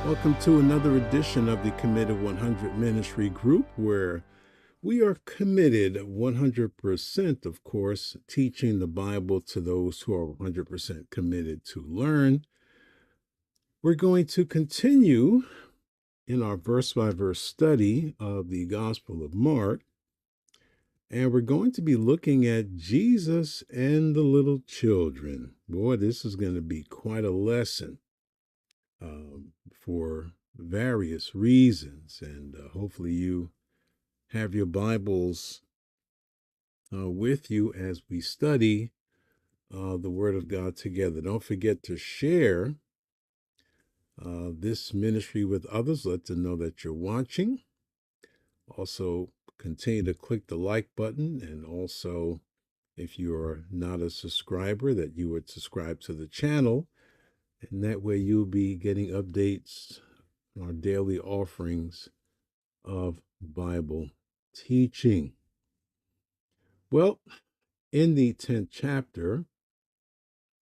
Welcome to another edition of the Committed 100 Ministry Group, where we are committed 100%, of course, teaching the Bible to those who are 100% committed to learn. We're going to continue in our verse by verse study of the Gospel of Mark, and we're going to be looking at Jesus and the little children. Boy, this is going to be quite a lesson. For various reasons. And hopefully you have your Bibles with you as we study the Word of God together. Don't forget to share this ministry with others. Let them know that you're watching. Also, continue to click the like button, and also, if you are not a subscriber, that you would subscribe to the channel, and that way you'll be getting updates on our daily offerings of Bible teaching. Well, in the 10th chapter,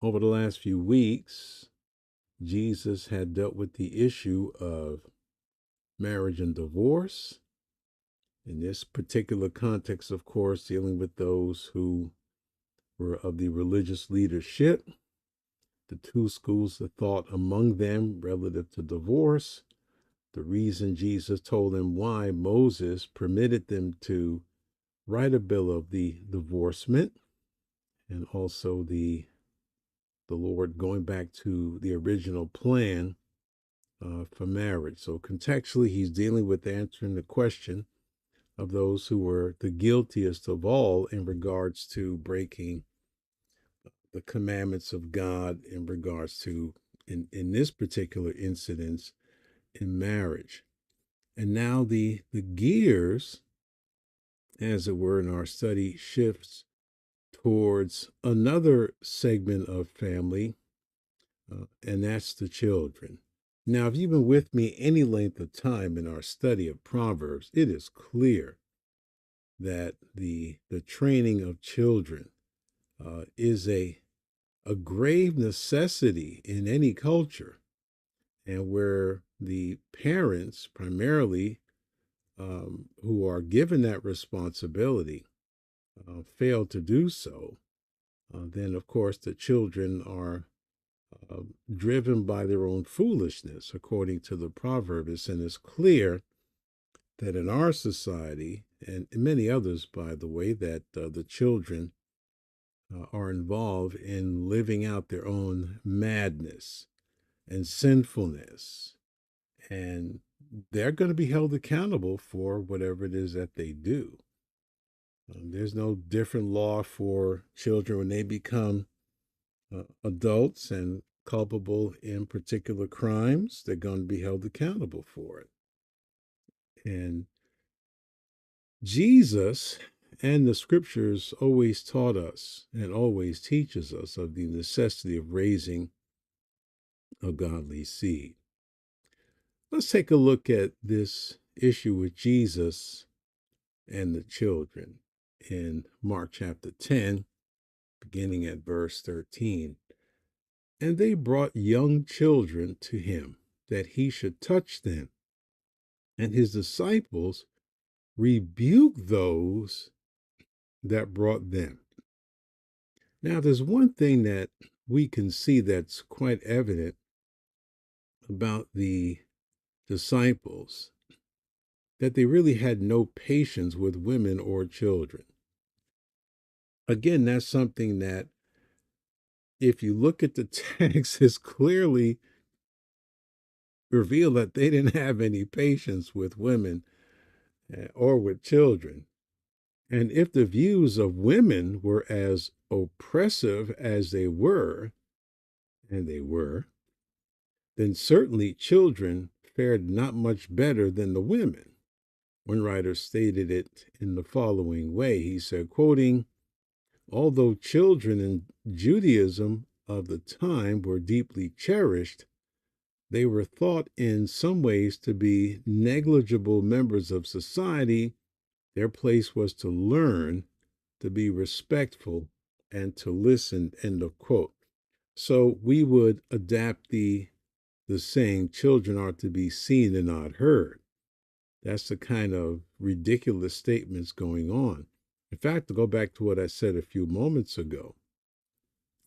over the last few weeks, Jesus had dealt with the issue of marriage and divorce. In this particular context, of course, dealing with those who were of the religious leadership, the two schools of thought among them relative to divorce, the reason Jesus told them why Moses permitted them to write a bill of the divorcement, and also the Lord going back to the original plan for marriage. So contextually, he's dealing with answering the question of those who were the guiltiest of all in regards to breaking the commandments of God in regards to, in this particular incident, in marriage. And now the gears, as it were, in our study shifts towards another segment of family, and that's the children. Now, if you've been with me any length of time in our study of Proverbs, it is clear that the training of children is a grave necessity in any culture, and where the parents primarily who are given that responsibility fail to do so, then of course the children are driven by their own foolishness, according to the Proverbs. And it's clear that in our society, and in many others, by the way, that the children are involved in living out their own madness and sinfulness. And they're going to be held accountable for whatever it is that they do. There's no different law for children when they become adults and culpable in particular crimes. They're going to be held accountable for it. And Jesus and the scriptures always taught us and always teaches us of the necessity of raising a godly seed. Let's take a look at this issue with Jesus and the children in Mark chapter 10, beginning at verse 13. And they brought young children to him, that he should touch them. And his disciples rebuked those that brought them. Now, there's one thing that we can see that's quite evident about the disciples, that they really had no patience with women or children. Again, that's something that, if you look at the text, is clearly revealed that they didn't have any patience with women or with children. And if the views of women were as oppressive as they were, and they were, then certainly children fared not much better than the women. One writer stated it in the following way. He said, quoting, "Although children in Judaism of the time were deeply cherished, they were thought in some ways to be negligible members of society. Their place was to learn, to be respectful, and to listen," end of quote. So we would adapt the the saying, children are to be seen and not heard. That's the kind of ridiculous statements going on. In fact, to go back to what I said a few moments ago,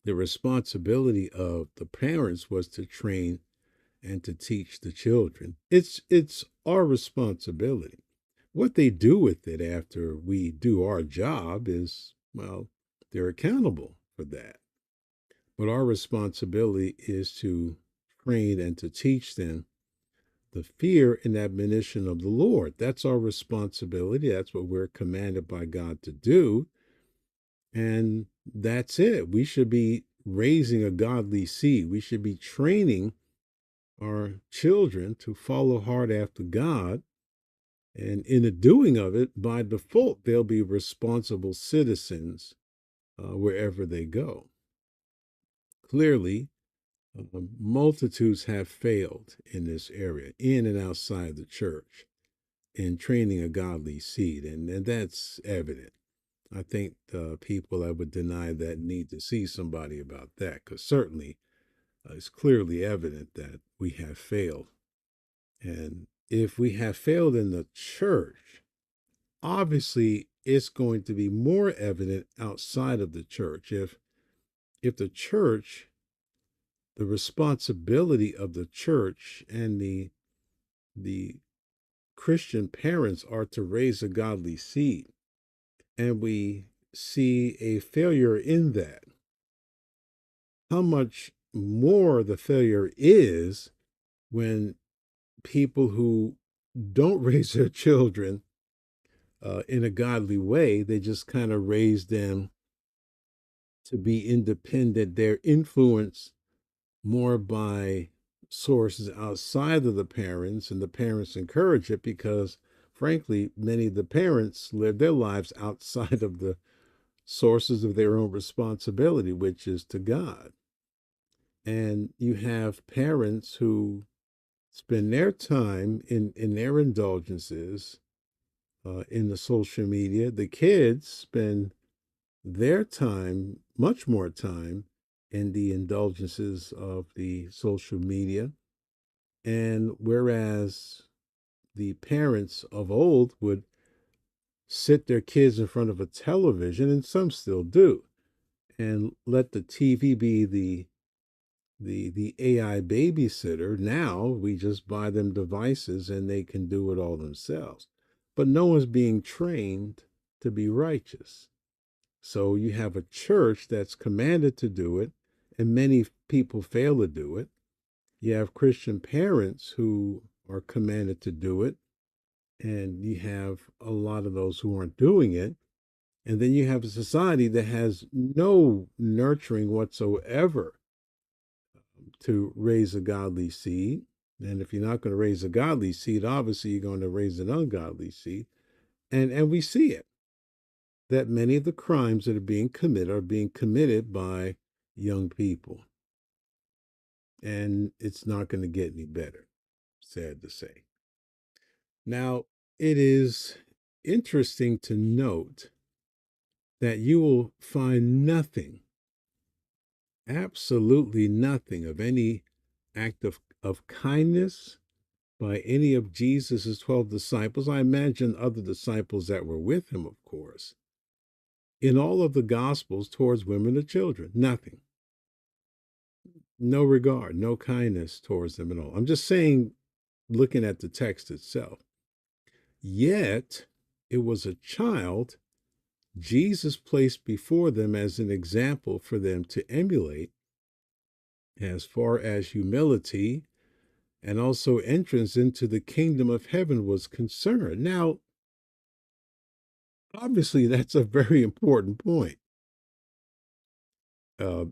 the responsibility of the parents was to train and to teach the children. It's our responsibility. What they do with it after we do our job is, well, they're accountable for that. But our responsibility is to train and to teach them the fear and admonition of the Lord. That's our responsibility. That's what we're commanded by God to do. And that's it. We should be raising a godly seed. We should be training our children to follow hard after God. And in the doing of it, by default, they'll be responsible citizens wherever they go. Clearly, multitudes have failed in this area, in and outside the church, in training a godly seed, and that's evident. I think people that would deny that need to see somebody about that, because certainly it's clearly evident that we have failed. And if we have failed in the church, obviously it's going to be more evident outside of the church. If the church, the responsibility of the church and the Christian parents are to raise a godly seed, and we see a failure in that, how much more the failure is when people who don't raise their children in a godly way, they just kind of raise them to be independent. They're influenced more by sources outside of the parents, and the parents encourage it because, frankly, many of the parents live their lives outside of the sources of their own responsibility, which is to God. And you have parents who spend their time in their indulgences in the social media. The kids spend their time, much more time, in the indulgences of the social media. And whereas the parents of old would sit their kids in front of a television, and some still do, and let the TV be the AI babysitter. Now we just buy them devices and they can do it all themselves. But no one's being trained to be righteous. So you have a church that's commanded to do it, and many people fail to do it. You have Christian parents who are commanded to do it, and you have a lot of those who aren't doing it. And then you have a society that has no nurturing whatsoever to raise a godly seed. And if you're not going to raise a godly seed, obviously you're going to raise an ungodly seed. And we see it, that many of the crimes that are being committed by young people. And it's not going to get any better, sad to say. Now, it is interesting to note that you will find nothing, absolutely nothing of any act of kindness by any of Jesus's 12 disciples. I imagine other disciples that were with him, of course, in all of the Gospels towards women and children. Nothing. No regard, no kindness towards them at all. I'm just saying, looking at the text itself. Yet, it was a child Jesus placed before them as an example for them to emulate as far as humility and also entrance into the kingdom of heaven was concerned. Now, obviously, that's a very important point,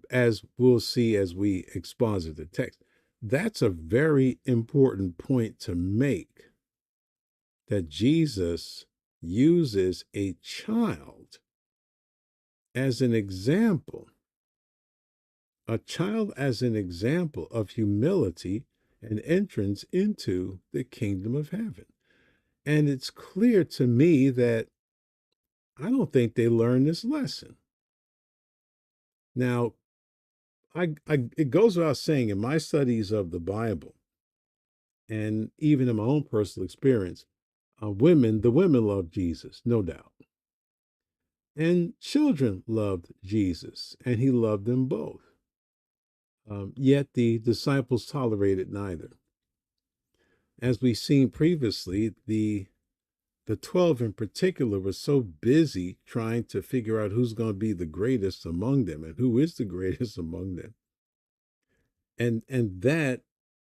as we'll see as we exposit the text. That's a very important point to make, that Jesus uses a child as an example, a child as an example of humility and entrance into the kingdom of heaven. And it's clear to me that I don't think they learned this lesson. Now, it goes without saying in my studies of the Bible and even in my own personal experience, the women loved Jesus, no doubt. And children loved Jesus, and he loved them both. Yet the disciples tolerated neither. As we've seen previously, the 12 in particular were so busy trying to figure out who's going to be the greatest among them and who is the greatest among them. And that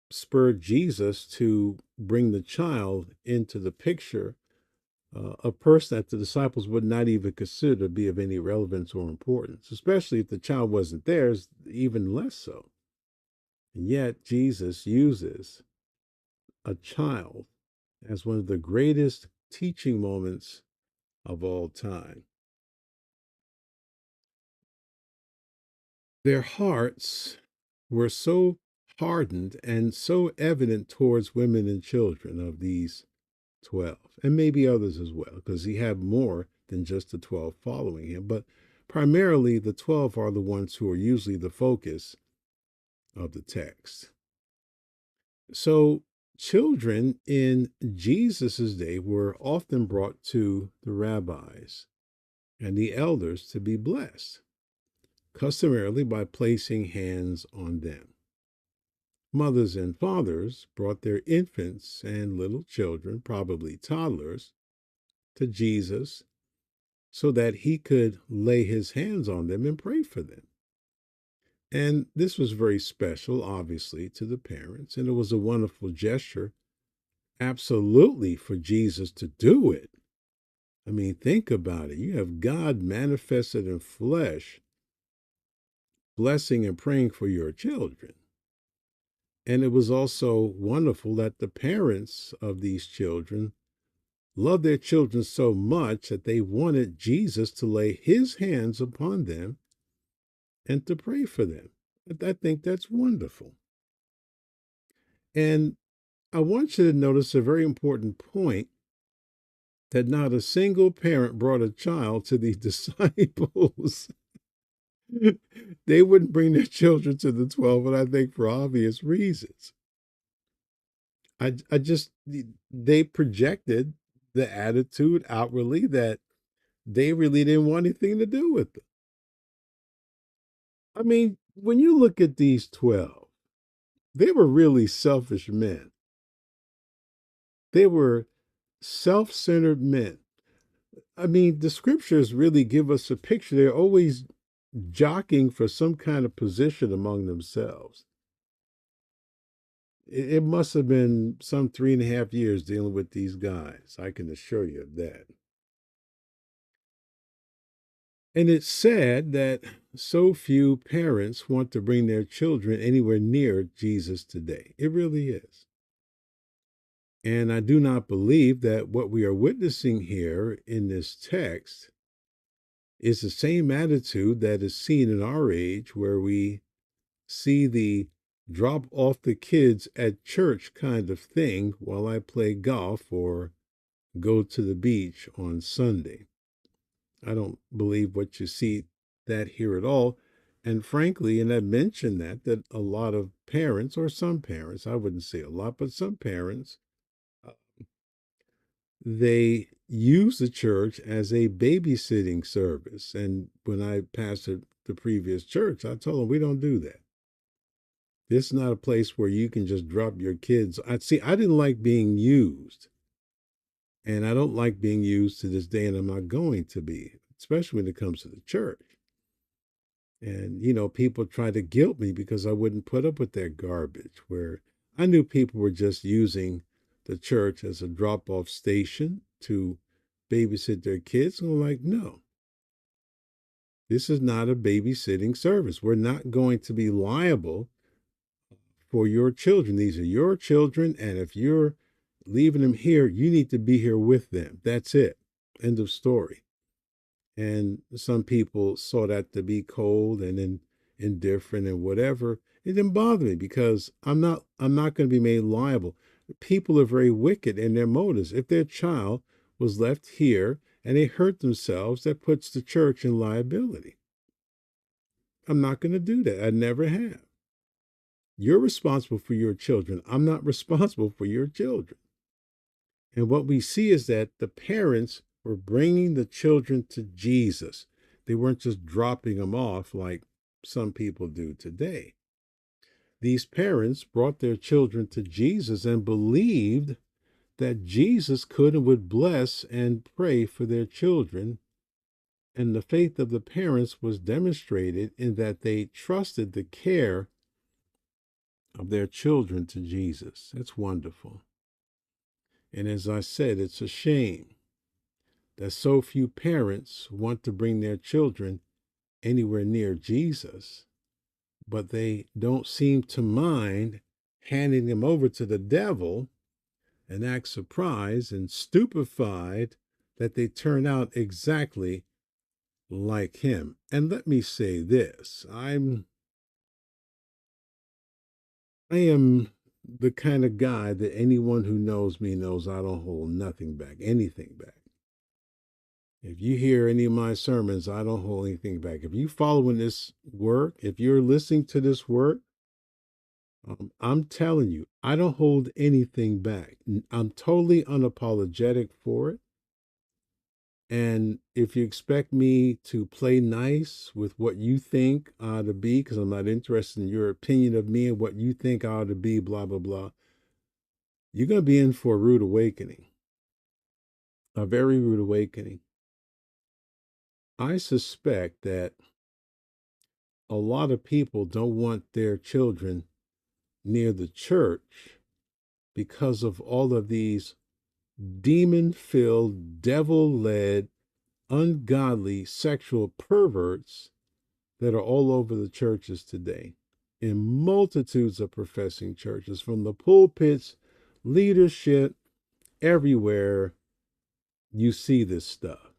spurred Jesus to bring the child into the picture, a person that the disciples would not even consider to be of any relevance or importance, especially if the child wasn't theirs, even less so. And yet Jesus uses a child as one of the greatest teaching moments of all time. Their hearts were so hardened and so evident towards women and children of these 12, and maybe others as well, because he had more than just the 12 following him. But primarily, the 12 are the ones who are usually the focus of the text. So, children in Jesus's day were often brought to the rabbis and the elders to be blessed, customarily by placing hands on them. Mothers and fathers brought their infants and little children, probably toddlers, to Jesus so that he could lay his hands on them and pray for them. And this was very special, obviously, to the parents, and it was a wonderful gesture, absolutely, for Jesus to do it. I mean, think about it. You have God manifested in flesh, blessing and praying for your children. And it was also wonderful that the parents of these children loved their children so much that they wanted Jesus to lay his hands upon them and to pray for them. I think that's wonderful. And I want you to notice a very important point, that not a single parent brought a child to the disciples. They wouldn't bring their children to the 12, and I think for obvious reasons. I just, they projected the attitude outwardly that they really didn't want anything to do with them. I mean, when you look at these 12, they were really selfish men. They were self centered men. I mean, the scriptures really give us a picture. They're always jockeying for some kind of position among themselves. It must have been some 3.5 years dealing with these guys. I can assure you of that. And it's sad that so few parents want to bring their children anywhere near Jesus today. It really is. And I do not believe that what we are witnessing here in this text is the same attitude that is seen in our age, where we see the drop off the kids at church kind of thing while I play golf or go to the beach on Sunday. I don't believe what you see that here at all. And frankly, and I mentioned that a lot of parents, or some parents, I wouldn't say a lot, but some parents, uh, they use the church as a babysitting service. And when I pastored the previous church, I told them we don't do that. This is not a place where you can just drop your kids. I see. I didn't like being used, and I don't like being used to this day, and I'm not going to be, especially when it comes to the church. And people try to guilt me because I wouldn't put up with their garbage. Where I knew people were just using the church as a drop-off station to babysit their kids, and I'm like, no, this is not a babysitting service. We're not going to be liable for your children. These are your children, and if you're leaving them here, you need to be here with them. That's it. End of story. And some people saw that to be cold and indifferent and whatever. It didn't bother me because I'm not going to be made liable. People are very wicked in their motives. If their child was left here and they hurt themselves, that puts the church in liability. I'm not going to do that. I never have. You're responsible for your children. I'm not responsible for your children. And what we see is that the parents were bringing the children to Jesus. They weren't just dropping them off like some people do today. These parents brought their children to Jesus and believed that Jesus could and would bless and pray for their children. And the faith of the parents was demonstrated in that they trusted the care of their children to Jesus. That's wonderful. And as I said, it's a shame that so few parents want to bring their children anywhere near Jesus, but they don't seem to mind handing them over to the devil and act surprised and stupefied that they turn out exactly like him. And let me say this, I am the kind of guy that anyone who knows me knows I don't hold nothing back, anything back. If you hear any of my sermons, I don't hold anything back. If you following this work, if you're listening to this work, I'm telling you, I don't hold anything back. I'm totally unapologetic for it. And if you expect me to play nice with what you think I ought to be, because I'm not interested in your opinion of me and what you think I ought to be, blah, blah, blah, you're going to be in for a rude awakening, a very rude awakening. I suspect that a lot of people don't want their children near the church because of all of these demon filled, devil led, ungodly sexual perverts that are all over the churches today, in multitudes of professing churches, from the pulpits, leadership, everywhere you see this stuff.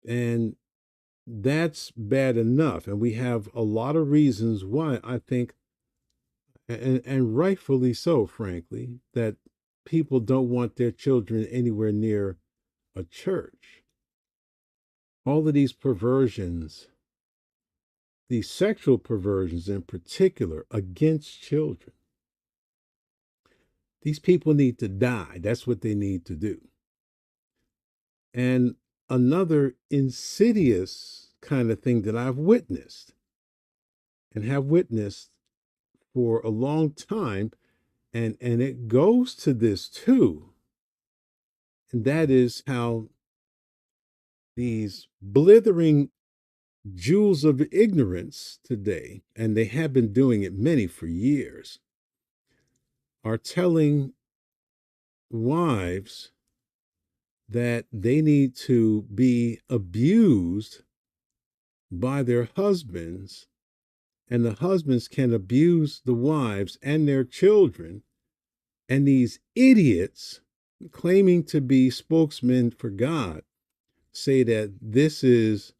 And that's bad enough. And we have a lot of reasons why I think, and rightfully so, frankly, that people don't want their children anywhere near a church. All of these perversions, these sexual perversions in particular against children, these people need to die. That's what they need to do. And another insidious kind of thing that I've witnessed and have witnessed for a long time, and it goes to this too, and that is how these blithering jewels of ignorance today, and they have been doing it many for years, are telling wives that they need to be abused by their husbands, and the husbands can abuse the wives and their children. And these idiots claiming to be spokesmen for God say that this is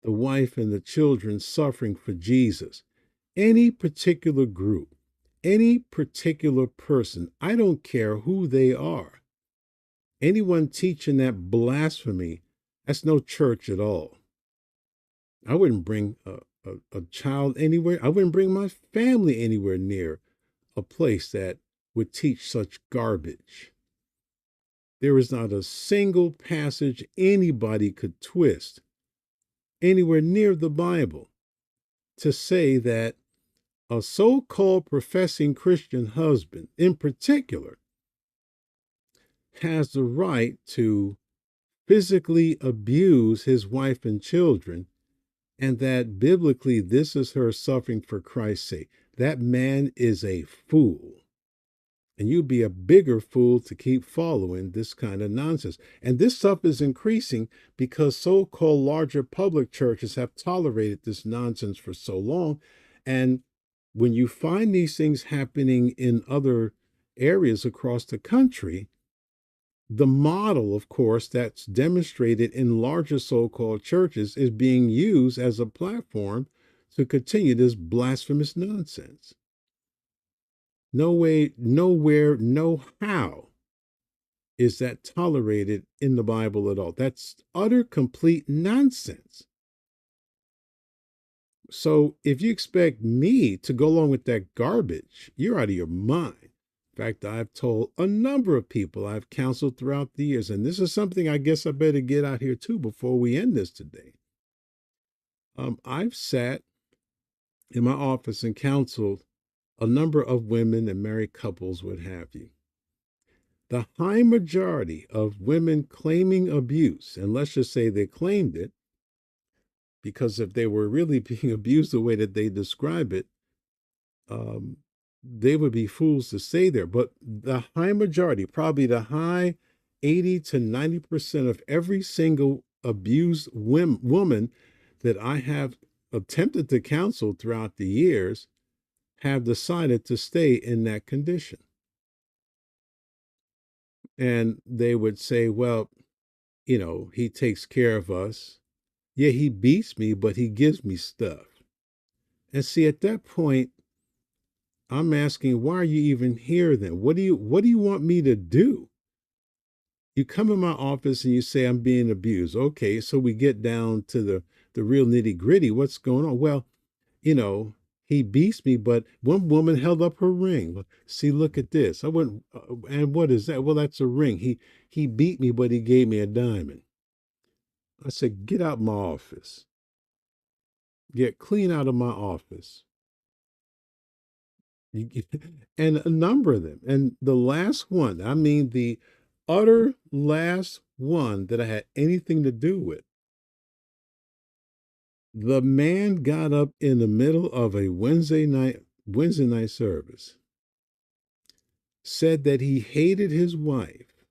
the wife and the children suffering for Jesus. Any particular group, any particular person, I don't care who they are. Anyone teaching that blasphemy, that's no church at all. I wouldn't bring a child anywhere. I wouldn't bring my family anywhere near a place that would teach such garbage. There is not a single passage anybody could twist anywhere near the Bible to say that a so-called professing Christian husband in particular has the right to physically abuse his wife and children, and that biblically this is her suffering for Christ's sake. That man is a fool. And you'd be a bigger fool to keep following this kind of nonsense. And this stuff is increasing because so-called larger public churches have tolerated this nonsense for so long. And when you find these things happening in other areas across the country, the model, of course, that's demonstrated in larger so-called churches is being used as a platform to continue this blasphemous nonsense. No way, nowhere, no how is that tolerated in the Bible at all. That's utter, complete nonsense. So if you expect me to go along with that garbage, you're out of your mind. In fact, I've told a number of people I've counseled throughout the years, and this is something I guess I better get out here too before we end this today. I've sat in my office and counseled a number of women and married couples, what have you. The high majority of women claiming abuse, and let's just say they claimed it, because if they were really being abused the way that they describe it, um, they would be fools to stay there. But the high majority, probably the high 80 to 90% of every single abused woman that I have attempted to counsel throughout the years have decided to stay in that condition. And they would say, well, he takes care of us. Yeah, he beats me, but he gives me stuff. And see, at that point, I'm asking, why are you even here then? What do you want me to do? You come in my office and you say I'm being abused. Okay, so we get down to the real nitty gritty. What's going on? Well, you know, he beats me, but one woman held up her ring. See, look at this. I went, and what is that? Well, that's a ring. He beat me, but he gave me a diamond. I said, get out my office. Get clean out of my office. And a number of them. And the last one, I mean, the utter last one that I had anything to do with, the man got up in the middle of a Wednesday night service, said that he hated his wife,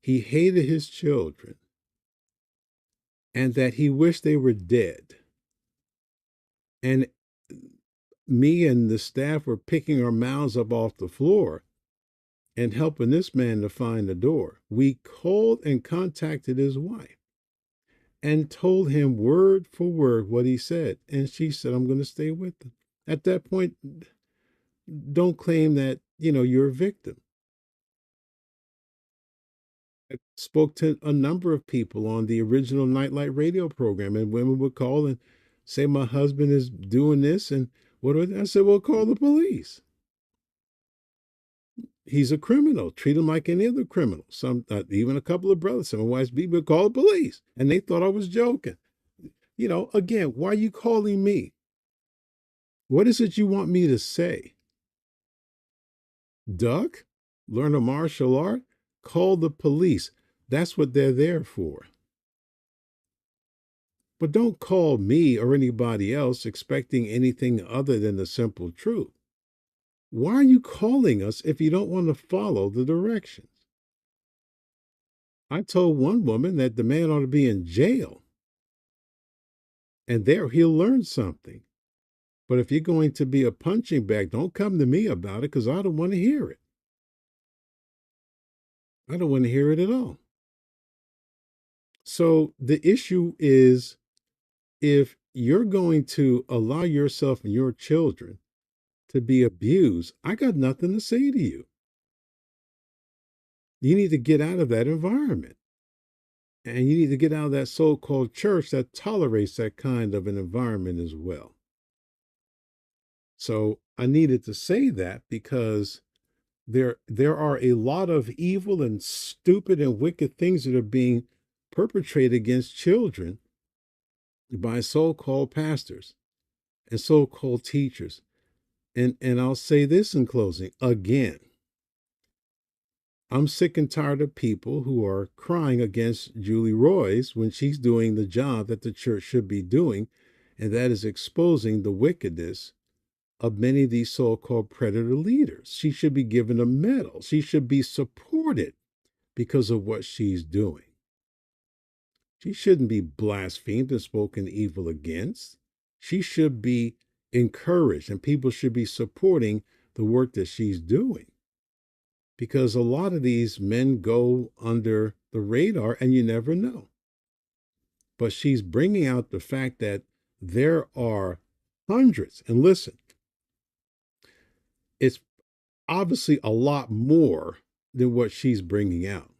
he hated his children, and that he wished they were dead. And me and the staff were picking our mouths up off the floor and helping this man to find the door. We called and contacted his wife and told him word for word what he said. And she said, I'm going to stay with him. At that point, don't claim that, you're a victim. I spoke to a number of people on the original Nightlight radio program, and women would call and say, my husband is doing this. And what do I said? Well, call the police. He's a criminal. Treat him like any other criminal. Some, even a couple of brothers, some wives beat me, call the police. And they thought I was joking. Again, why are you calling me? What is it you want me to say? Duck? Learn a martial art? Call the police. That's what they're there for. But don't call me or anybody else expecting anything other than the simple truth. Why are you calling us if you don't want to follow the directions? I told one woman that the man ought to be in jail, and there he'll learn something. But if you're going to be a punching bag, don't come to me about it, because I don't want to hear it. I don't want to hear it at all. So the issue is, if you're going to allow yourself and your children to be abused, I got nothing to say to you. You need to get out of that environment. And you need to get out of that so-called church that tolerates that kind of an environment as well. So I needed to say that because there are a lot of evil and stupid and wicked things that are being perpetrated against children by so-called pastors and so-called teachers. And I'll say this in closing again. I'm sick and tired of people who are crying against Julie Roys when she's doing the job that the church should be doing, and that is exposing the wickedness of many of these so-called predator leaders. She should be given a medal. She should be supported because of what she's doing. She shouldn't be blasphemed and spoken evil against. She should be encouraged, and people should be supporting the work that she's doing. Because a lot of these men go under the radar and you never know. But she's bringing out the fact that there are hundreds, and listen, it's obviously a lot more than what she's bringing out.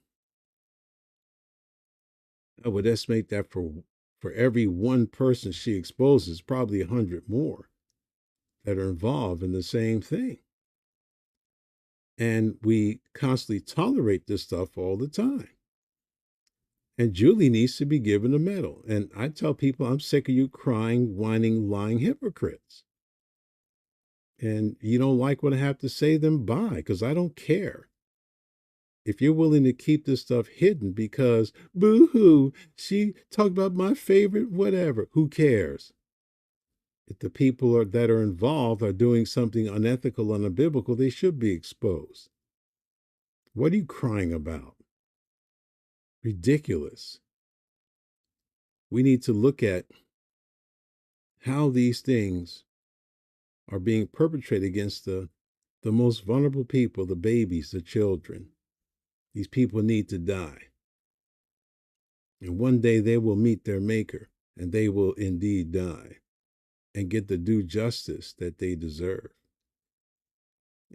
I would estimate that for For every one person she exposes, probably 100 more that are involved in the same thing. And we constantly tolerate this stuff all the time. And Julie needs to be given a medal. And I tell people, I'm sick of you crying, whining, lying hypocrites. And you don't like what I have to say, then bye, because I don't care. If you're willing to keep this stuff hidden because, boo-hoo, she talked about my favorite whatever, who cares? If the people that are involved are doing something unethical, unbiblical, they should be exposed. What are you crying about? Ridiculous. We need to look at how these things are being perpetrated against the most vulnerable people, the babies, the children. These people need to die. And one day they will meet their maker, and they will indeed die and get the due justice that they deserve.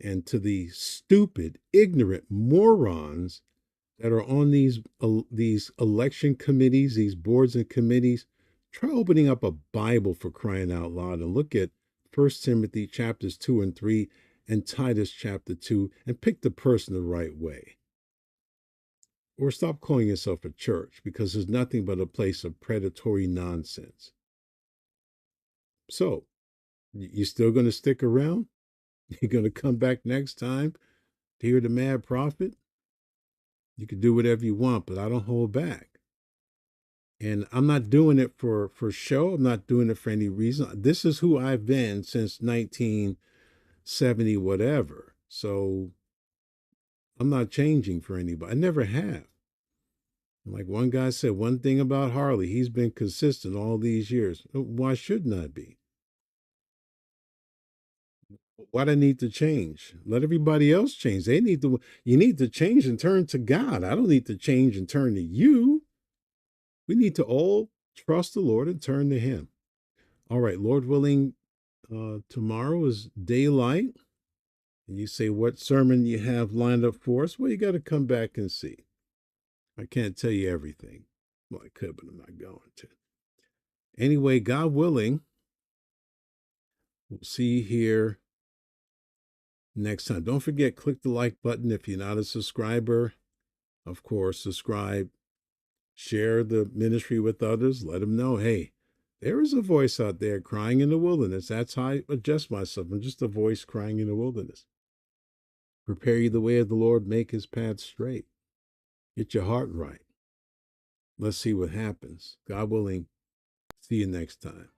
And to the stupid, ignorant morons that are on these election committees, these boards and committees, try opening up a Bible, for crying out loud, and look at 1 Timothy chapters 2 and 3 and Titus chapter 2 and pick the person the right way. Or stop calling yourself a church, because it's nothing but a place of predatory nonsense. So, you still going to stick around? You're going to come back next time to hear the mad prophet? You can do whatever you want, but I don't hold back. And I'm not doing it for show. I'm not doing it for any reason. This is who I've been since 1970, whatever. So I'm not changing for anybody. I never have. Like one guy said, one thing about Harley, he's been consistent all these years. Why shouldn't I be? Why do I need to change? Let everybody else change. You need to change and turn to God. I don't need to change and turn to you. We need to all trust the Lord and turn to him. All right, Lord willing, tomorrow is daylight. And you say, what sermon you have lined up for us? Well, you got to come back and see. I can't tell you everything. Well, I could, but I'm not going to. Anyway, God willing, we'll see you here next time. Don't forget, click the like button if you're not a subscriber. Of course, subscribe. Share the ministry with others. Let them know, hey, there is a voice out there crying in the wilderness. That's how I adjust myself. I'm just a voice crying in the wilderness. Prepare you the way of the Lord. Make his path straight. Get your heart right. Let's see what happens. God willing, see you next time.